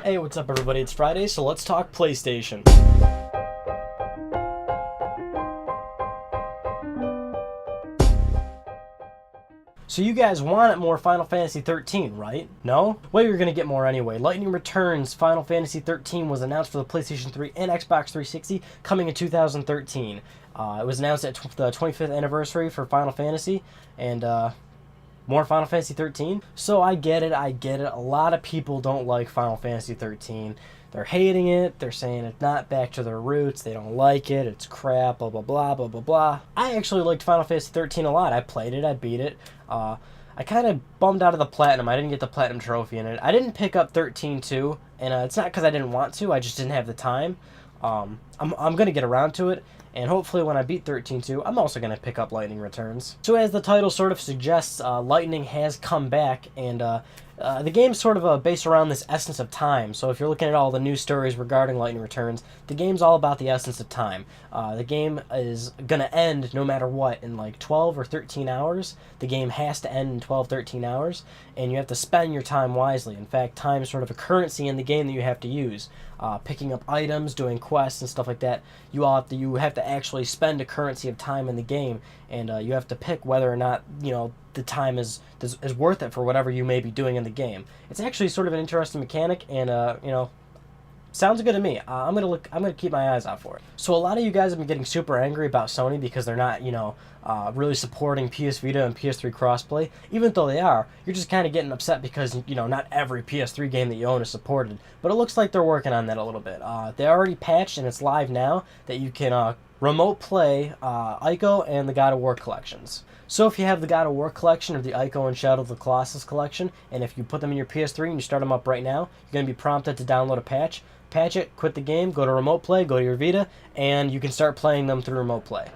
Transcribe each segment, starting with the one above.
Hey, what's up everybody? It's Friday, so let's talk PlayStation. So you guys wanted more Final Fantasy 13, right? No? Well, you're gonna get more anyway. Lightning Returns Final Fantasy 13 was announced for the PlayStation 3 and Xbox 360, coming in 2013. It was announced at the 25th anniversary for Final Fantasy, and more Final Fantasy 13. So I get it. A lot of people don't like Final Fantasy 13. They're hating it. They're saying it's not back to their roots. They don't like it. It's crap, blah, blah, blah, blah, blah, blah. I actually liked Final Fantasy 13 a lot. I played it. I beat it. I kind of bummed out of the Platinum. I didn't get the Platinum Trophy in it. I didn't pick up 13 too, and it's not because I didn't want to. I just didn't have the time. I'm going to get around to it, and hopefully when I beat 13-2, I'm also going to pick up Lightning Returns. So as the title sort of suggests, Lightning has come back, and the game's sort of based around this essence of time. So if you're looking at all the news stories regarding Lightning Returns, the game's all about the essence of time. The game is going to end no matter what in like 12 or 13 hours. The game has to end in 12, 13 hours, and you have to spend your time wisely. In fact, time is sort of a currency in the game that you have to use. Picking up items, doing quests and stuff like that, you have to actually spend a currency of time in the game, and you have to pick whether or not the time is worth it for whatever you may be doing in the game. It's actually sort of an interesting mechanic, and sounds good to me. I'm gonna keep my eyes out for it. So a lot of you guys have been getting super angry about Sony because they're not really supporting PS Vita and PS3 crossplay. Even though they are, you're just kind of getting upset because not every PS3 game that you own is supported. But it looks like they're working on that a little bit. They already patched, and it's live now, that you can remote play Ico and the God of War collections. So if you have the God of War collection or the Ico and Shadow of the Colossus collection, and if you put them in your PS3 and you start them up right now, you're going to be prompted to download a patch. Patch it, quit the game, go to remote play, go to your Vita, and you can start playing them through remote play.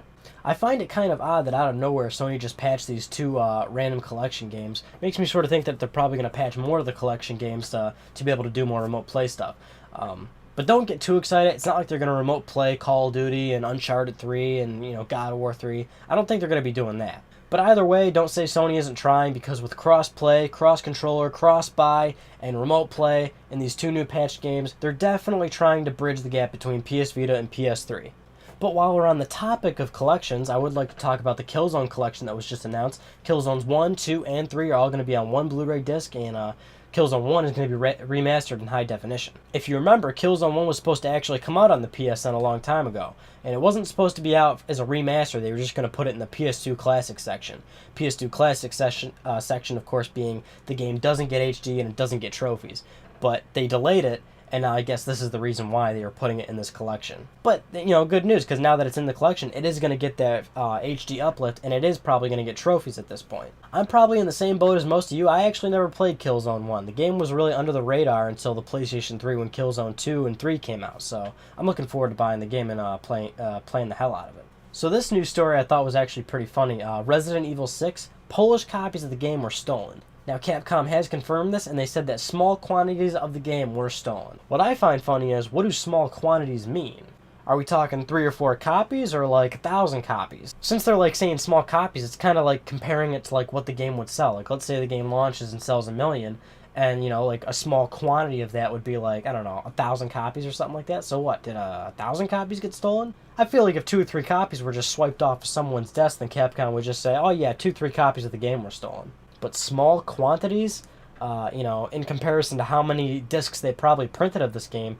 I find it kind of odd that out of nowhere Sony just patched these two random collection games. Makes me sort of think that they're probably going to patch more of the collection games to be able to do more remote play stuff. But don't get too excited. It's not like they're going to remote play Call of Duty and Uncharted 3 and God of War 3. I don't think they're going to be doing that. But either way, don't say Sony isn't trying, because with cross-play, cross-controller, cross-buy, and remote play in these two new patched games, they're definitely trying to bridge the gap between PS Vita and PS3. But while we're on the topic of collections, I would like to talk about the Killzone collection that was just announced. Killzones 1, 2, and 3 are all going to be on one Blu-ray disc, and Killzone 1 is going to be remastered in high definition. If you remember, Killzone 1 was supposed to actually come out on the PSN a long time ago, and it wasn't supposed to be out as a remaster. They were just going to put it in the PS2 Classic section. PS2 Classic section, of course, being the game doesn't get HD and it doesn't get trophies. But they delayed it, and I guess this is the reason why they are putting it in this collection. But, good news, because now that it's in the collection, it is going to get that HD uplift, and it is probably going to get trophies at this point. I'm probably in the ssame boat as most of you. I actually never played Killzone 1. The game was really under the radar until the PlayStation 3 when Killzone 2 and 3 came out, so I'm looking forward to buying the game and playing the hell out of it. So this news story I thought was actually pretty funny. Resident Evil 6, Polish copies of the game were stolen. Now, Capcom has confirmed this, and they said that small quantities of the game were stolen. What I find funny is, what do small quantities mean? Are we talking 3 or 4 copies, or like 1,000 copies? Since they're like saying small copies, it's kind of like comparing it to like what the game would sell. Like, let's say the game launches and sells 1 million, and like a small quantity of that would be like, I don't know, 1,000 copies or something like that. So what, did 1,000 copies get stolen? I feel like if 2 or 3 copies were just swiped off of someone's desk, then Capcom would just say, oh yeah, 2 or 3 copies of the game were stolen. But small quantities, in comparison to how many discs they probably printed of this game,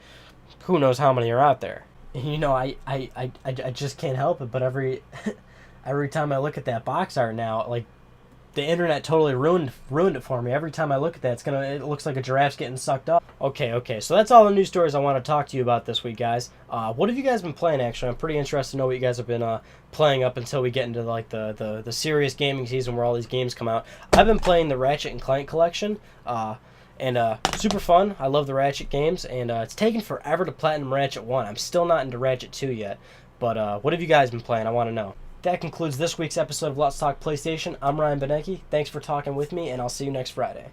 who knows how many are out there. I just can't help it, but every time I look at that box art now, like, the internet totally ruined it for me. Every time I look at that, it looks like a giraffe's getting sucked up. Okay, so that's all the news stories I want to talk to you about this week, guys. What have you guys been playing, actually? I'm pretty interested to know what you guys have been playing up until we get into like the serious gaming season where all these games come out. I've been playing the Ratchet and Clank collection, and super fun. I love the Ratchet games, and it's taken forever to platinum Ratchet 1. I'm still not into Ratchet 2 yet, but what have you guys been playing? I want to know. That concludes this week's episode of Let's Talk PlayStation. I'm Ryan Benecki. Thanks for talking with me, and I'll see you next Friday.